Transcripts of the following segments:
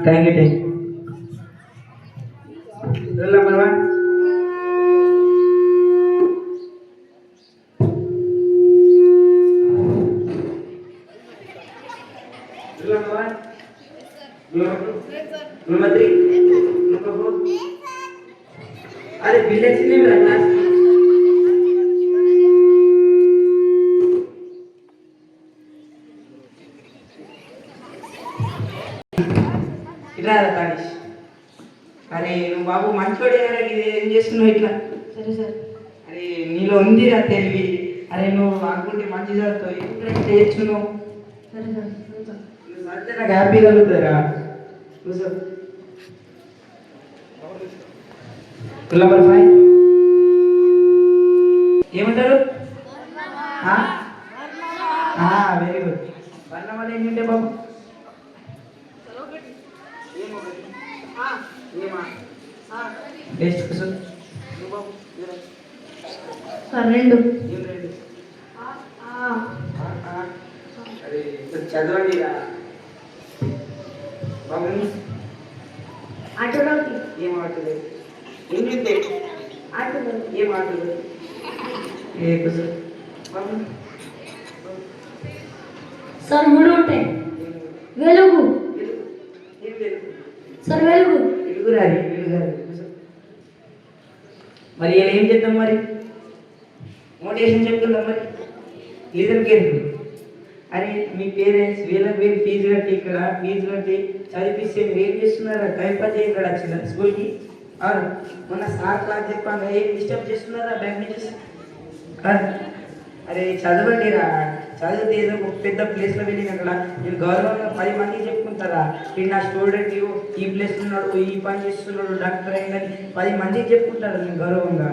Thank you roll number 1. Roll number 1. Roll number 3. Number 4. अरे village में रहना ఇట్లా తాడిష్. అరే నువ్వు బాబు మంచోడే కదా, ఇది ఏం చేస్తున్నావు ఇట్లా? సరే సార్. అరే నీలో ఉంది రా తెలివి. అరే నువ్వు అనుకుంటే మంచి చదువుతావు, ఇప్పుడు చేయొచ్చు నువ్వు. సరే సార్. నువ్వు చదివితే నాకు హ్యాపీ కలుగుతారా? కూర్చో. Roll number 5. ఏమంటారు? Very good. వర్ణం వల్ల ఏంటంటే బాబు నెక్స్ట్ క్వశ్చన్. సార్ 2. ఏం రెండు? అరే చదవండి బాబు. ఆటోలోకి. ఏం ఆటలు? ఏంటంటే ఆటోలో. ఏం ఆటలు? ఏ క్వశ్చన్ బాబు? సార్ 3 ఉంటాయి. వెలుగు. ఏం లేదు సార్ వెలుగు. వెలుగురాది. మరి ఇలా ఏం చేద్దాం? మరి మోటివేషన్ చెప్తుందాం. మరి లిజన్ కేర్ఫుల్. అరే మీ పేరెంట్స్ వీళ్ళకి మీరు ఫీజు కట్టి ఇక్కడ ఫీజు కట్టి చదివిస్తే మీరు ఏం చేస్తున్నారా? టైం పాస్ చేయ ఇక్కడ వచ్చిన స్కూల్కి. అవును, మొన్న సార్ క్లాస్ చెప్పాను, ఏం డిస్టర్బ్ చేస్తున్నారా బ్యాక్ నుంచి? అరే చదవండి రా. చదివితే ఏదో ఒక పెద్ద ప్లేస్లో వెళ్ళిన అక్కడ నేను గౌరవంగా 10 మందికి చెప్పుకుంటారా, వీడు నా స్టూడెంట్ ఈ ప్లేస్లో ఉన్నాడు, ఈ పని చేస్తున్నాడు, డాక్టర్ అయిందని 10 మందికి చెప్పుకుంటారు నేను గౌరవంగా.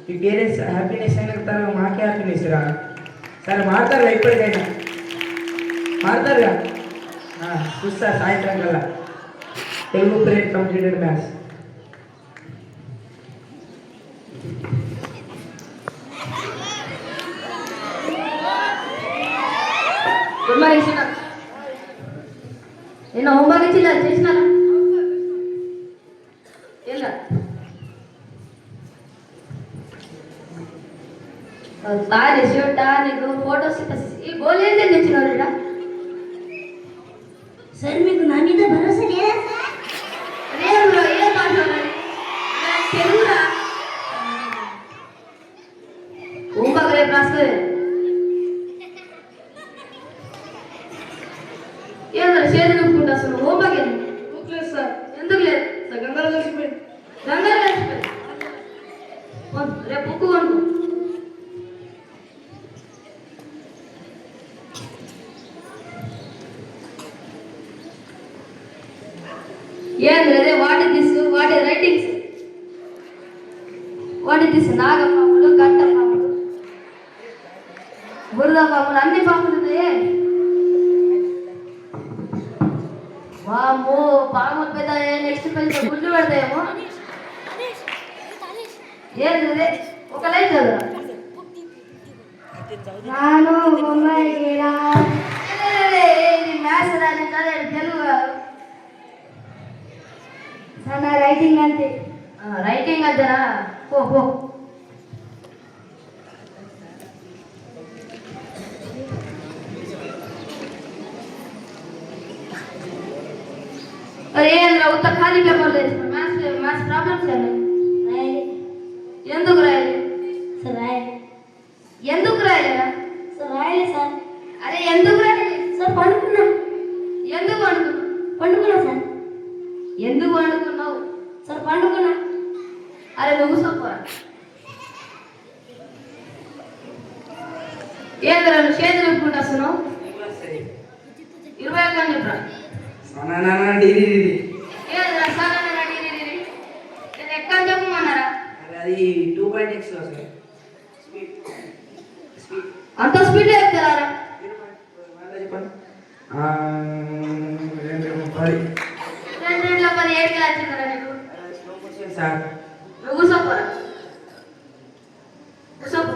మీ పేరెంట్స్ హ్యాపీనెస్ అయిన తర్వాత మాకే హ్యాపీనెస్ రా. సరే మారుతారుగా, ఇప్పటికైనా మారుతారుగా. చూస్తా సాయంత్రం కల్లా. Telugu period completed maths. Good morning sir. నేను హోంవర్క్ ఇచ్చి చేసినారా? ఎలా సార్ షూటా నీకు ఫోటోస్ ఈ గోల్ ఏంటి తెచ్చినారు? సార్ మీకు నా మీద భరోసా లేదా సార్? లేదు, ఏం మాట్లాడాలి? తెలుగురా. హోంవర్క్ రేపు రాసుకో. ఏదో చేతులు ఒప్పుకుంటా అసలు హోంవర్క్ లేదు సార్. ఎందుకు లేదు సార్? గంగలో కలిసిపోయింది. గంగలో కలిసిపోయింది. రేపు బుక్ కొనుక్కో. ఏంది అదే వాటి తీసు వాటి రైటింగ్స్ వాటి తీసు నాగపాములు, గంట పాములు, బురద పాములు, అన్ని పాములు ఉన్నాయే. వామ్మో, పాములు పెద్ద నెక్స్ట్ పెద్ద గుడ్లు పెడతాయేమో. ఏంది అదే ఒక లైన్ చదువురా. నాను బొమ్మాయి మ్యాథ్స్ రాని చదివాడు, తెలుగు కాదు సార్. నా రైటింగ్ అంతే. రైటింగ్ అంతేనా? పో పో. ఏంద్రా ఉత్త ఖాళీ పేపర్ లేదు. మ్యాథ్స్ ప్రాబ్లమ్స్ కదా. రాయాలి ఎందుకు రాయాలి సార్? రాయాలి. ఎందుకు రాయలేదా సార్? రాయాలి సార్. అరే ఎందుకు రాయలేదు సార్ పండుకున్నా. ఎందుకు అనుకున్నావు? పండుకున్నా సార్. ఎందుకు అనుకున్నావు? సార్ పండుకున్నా. అరే నువ్వు సొప్పరా. ఏంద్రా నువ్వు చేతులు ఒప్పుకుంటా వస్తున్నావు? 21 అని చెప్పరా. ఏంద్రా సార్ నేను ఎక్కడ చెప్పమన్నారా? అది 2.x లో సార్. అంత స్పీడ్ చెప్తారా? చెప్పండి. 2 10 ఏడుకి వచ్చిందరా నీకు? సార్ నువ్వు సొప్పరా. సొప్పు.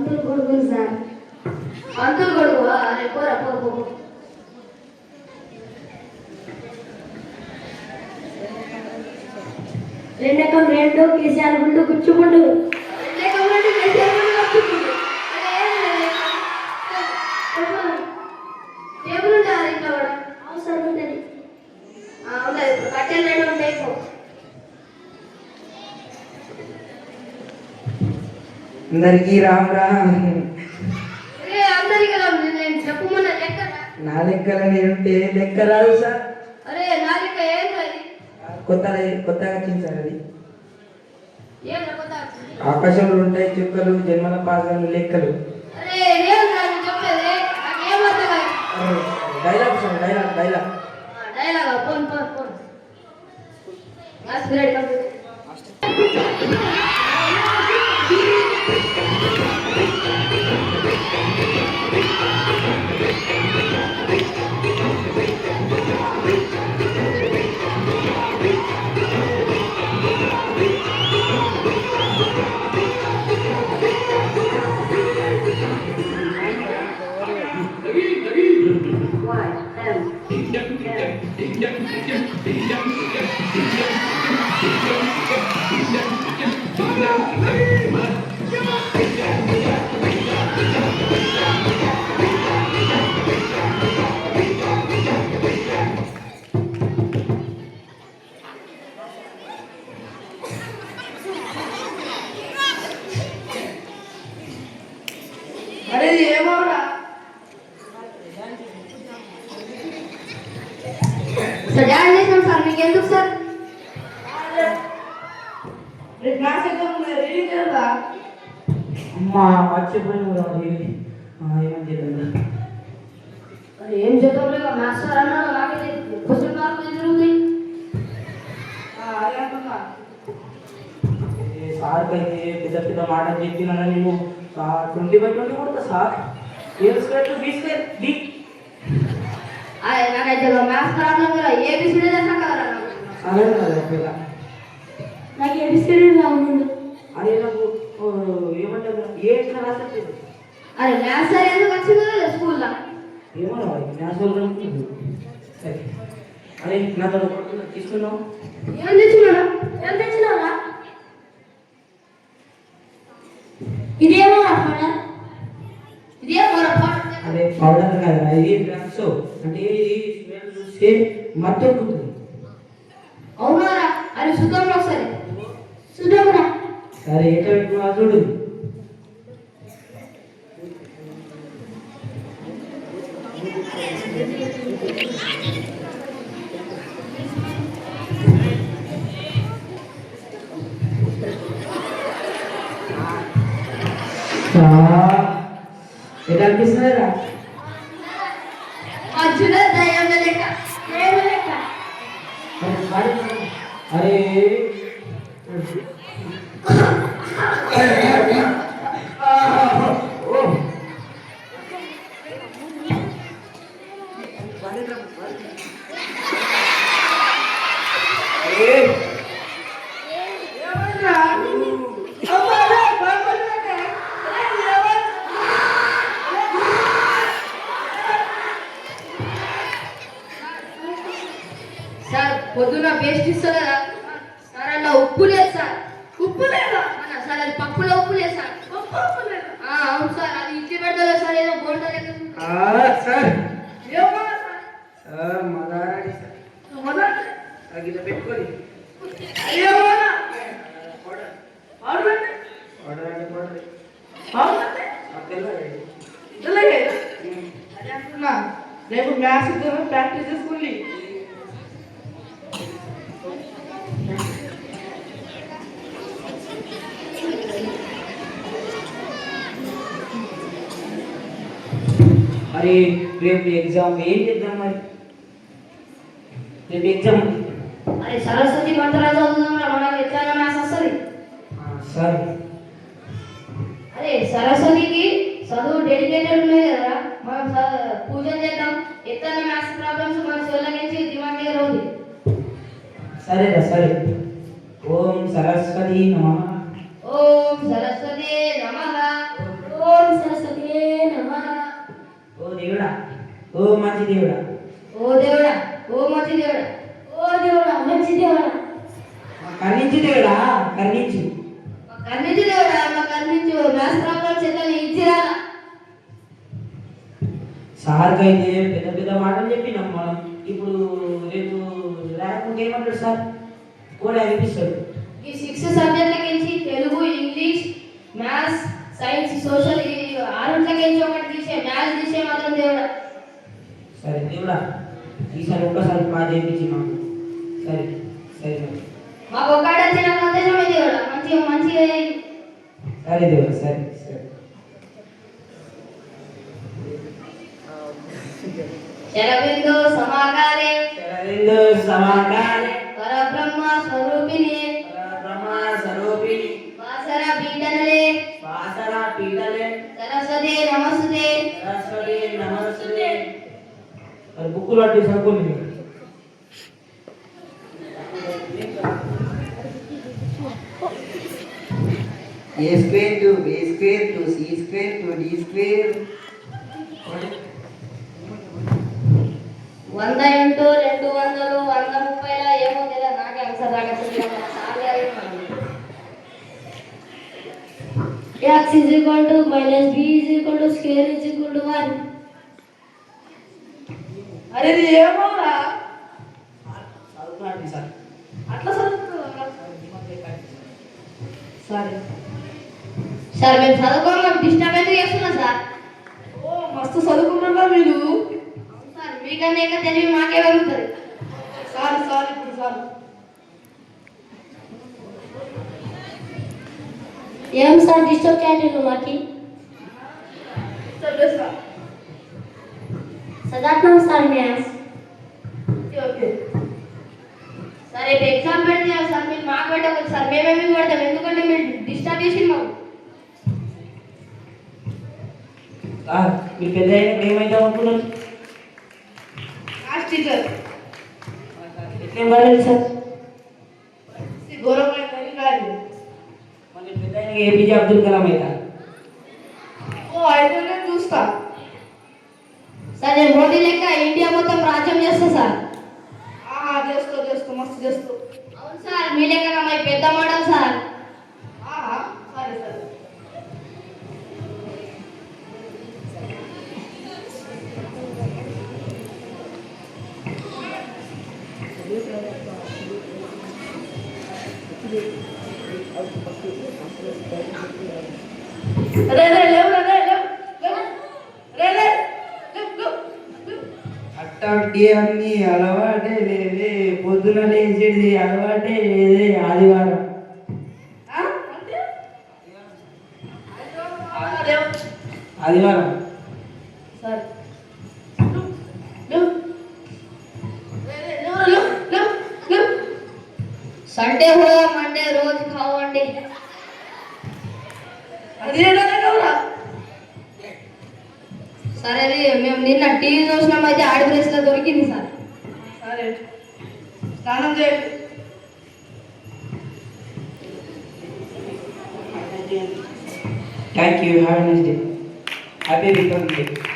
పంతులు కొడుకుని సార్. పంతులు కొడుకు అరే పోరా పో పో పో. రెండెకం రెండు కేసీఆర్ గుండు గుచ్చుకుండు. లేకపోతే కేసీఆర్ కూడా కప్పుకుండు. అరే ఏం లేదు. టేబుల్ ఉంటుందా ఇంట్లో కూడా? అవసరం ఉంటుంది. ఉంటాయి కట్టెలు రెండు ఉంటాయి పో. అందరికీ రామ్ రామ్. అరే అందరికీ నేను చెప్పమన్నా లెక్క. నా లెక్కల నేనుంటే లెక్క రాదు సార్. అరే నా లెక్క ఏం అది కొత్తగా వచ్చింది సార్ అది. ఏం కొత్త వచ్చింది? ఆకాశంలో ఉంటాయి చుక్కలు, జన్మల పాదాలు లెక్కలు. అరే ఏం కాదు చెప్పేది నాకేం అర్థం కాదు. Dialogue sir, dialogue dialogue. Dialogue phone phone phone grade complete. అరే ఏమోరా సార్ డాన్స్ చేసాం సార్ మీకు ఎందుకు సార్? అమ్మా మర్చిపోయిన ఏమని చేద్దాం. మరి ఏం చేద్దాం లేక మాస్టర్ అన్నాడు నాకైతే క్వశ్చన్ మార్కులు జరుగుతాయి. సార్ అయితే పెద్ద పెద్ద మాటలు చెప్పినా నేను 20/20 కొడతా సార్. ఏ స్క్వేర్ బి స్క్వేర్ డి. నాకైతే మాస్టర్ అన్నాడు కదా ఏబిసిడి చేసాం కదా నాకు. అదే కదా పిల్ల. నాకు ఎడిసిడి రావుండు. అదే నాకు ఏమంటారు ఏ ఎట్లా రాసట్లేదు. అరే మ్యాథ్స్ సార్ ఎందుకు వచ్చిందో లేదా స్కూల్లో? ఏమో మ్యాథ్స్ సరే. అరే నాతో తీసుకున్నావు. ఏం తెచ్చున్నాడా? ఏం తెచ్చినావా? ఇదేమో పౌడర్. ఇదే పొరపాటు. అదే పౌడర్ కదా ఇది డ్రగ్స్. అంటే ఇది స్మెల్ చూస్తే మత్తెక్కుతుంది. అవునారా? అది సుఖంలో ఒకసారి సుడమరా. సరే ఎట్లా పెట్టుకున్నా చూడు. ఎట్లా అనిపిస్తున్నారా? మధ్యలో దయ్యం లెక్క. ఏమో లెక్క. అరే సార్ పొద్దున పేస్ట్ ఇస్తుందా సార్? అలా ఉప్పు లేదు సార్. ఉప్పు లేదా సార్? అది పప్పులో ఉప్పు లేదు సార్. అవును సార్ అది ఇడ్లీ పెడతా సార్ ఏదో బోండా సార్ మదారాడి సార్ గిట్ల పెట్టుకొని రేపు మ్యాథ్స్ ప్రాక్టీస్ చేసుకుని మరి రేపు ఎగ్జామ్ ఏం చేద్దాం? మరి రేపు ఎగ్జామ్ అరే సరస్వతి మంత్రాలు చదువుతున్నాం మనకి ఎట్లా మ్యాథ్స్ వస్తుంది? సరే. అరే సరస్వతికి చదువు డెడికేటెడ్ ఉన్నది కదా, మనం పూజ చేద్దాం. ఎట్లా మ్యాథ్స్ ప్రాబ్లమ్స్ మన సొల్లగించి దిమాగ్ దగ్గర ఉంది. సరేరా సరే. ఓం సరస్వతి నమః. ఓం సరస్వతి నమః. ఓం దేవుడా, ఓ మంచి దేవుడా, ఓ దేవుడా, ఓ మంచి దేవుడా, ఓ దేవుడా మంచి దేవుడా, కరుణించి దేవుడా, కరుణించి. మా కన్నించి దేవుడా, మా కన్నించి మ్యాథ్స్ ప్రాబ్లం చెల్లెని ఇచ్చిరా. సార్కి అయితే పెద్ద పెద్ద మాటలు చెప్పినాం మనం. ఇప్పుడు రేపు లేకపోతే ఏమంటాడు సార్? కూడా అనిపిస్తాడు. ఈ 6 సబ్జెక్టులకించి Telugu, English, maths, science, social ఈ 6కించి ఒకటి తీసే, మ్యాథ్స్ తీసే మాత్రం దేవుడా. సరే దేవుడా, ఈసారి ఒక్కసారి పాస్ చేయించి మాకు. సరే సరే మరి. మాకు ఒక్కడే వచ్చిన సందేశమే దేవుడా, మంచిగా మంచిగా చేయి. సరే దేవుడా, సరే సరే. శరబిందు సమాకారే శరదిందు సమాకారే పరబ్రహ్మ స్వరూపిణి బ్రహ్మ స్వరూపిణి వాసర పీఠనలే వాసర పీఠలే సరస్వతి నమస్తే. సరస్వతి నమస్తే. మరి బుక్కులు అట్టి చదువుకోండి. A square to B square to C square to D square. 100 × 200 130 ఏమో తెలియదు, నాకే ఆన్సర్ రాకపోతే x is equal to minus b is equal to square is equal to 1. అరే ఇది ఏమోరా చదువుకోండి సార్. అట్లా చదువుతున్నా. సరే. సార్ మేము చదువుకోవాలి, డిస్టర్బ్ ఎందుకు చేస్తున్నా సార్? ఓ మస్తు చదువుకుంటున్నా మీరు. అవును సార్, మీకన్నా ఇంకా తెలివి మాకే పెరుగుతుంది. సారీ సారీ ఇప్పుడు సారీ. ఏం సార్ డిస్టర్బ్ చేయండి మాకి? చదివేస్తా. చదవట్లేదు sir maths. Okay okay. Sir రేపు ఎగ్జామ్ పెడితే సార్ మీరు మాకు పెట్టకూడదు సార్, మేమే మీకు పెడతాం, ఎందుకంటే మీరు డిస్టర్బ్ చేసి మాకు. సార్ మీరు పెద్ద అయినప్పుడు ఏమైతే అనుకున్నారు? Maths teacher. ఎట్లేం పడలేదు సార్? ఘోరమైన కాదు. మళ్ళీ పెద్ద అయిన ఏపీజే అబ్దుల్ కలాం అవుతారు. ఓ అయితే నేను చూస్తా. సార్ నేను మోడీ లెక్క ఇండియా మొత్తం రాజ్యం చేస్తా సార్. చేస్తూ చేస్తూ మస్తు చేస్తూ. అవును సార్, మీ లెక్క మై పెద్ద మోడల్ సార్. సరే సరే. రే రే లేవురా రే లేవు లేవు. రే రే లేవు లేవు లేవు. అట్టాటి అన్ని అలవాటే లేదే, పొద్దున లేచేది అలవాటే లేదే, ఆదివారం. అంటే లేవు. ఆదివారం సరే. లేవు. రే రే లేవురా లేవు లేవు లేవు. సండే హో మండే రోజు కావండి. అది ఏంటనే కదరా. సరే అది మేము నిన్న టీవీ చూసినామైతే ఆడి ప్లేస్లో దొరికింది సార్. సరే స్నానం చేయండి. Thank you, have a nice day, happy republic day.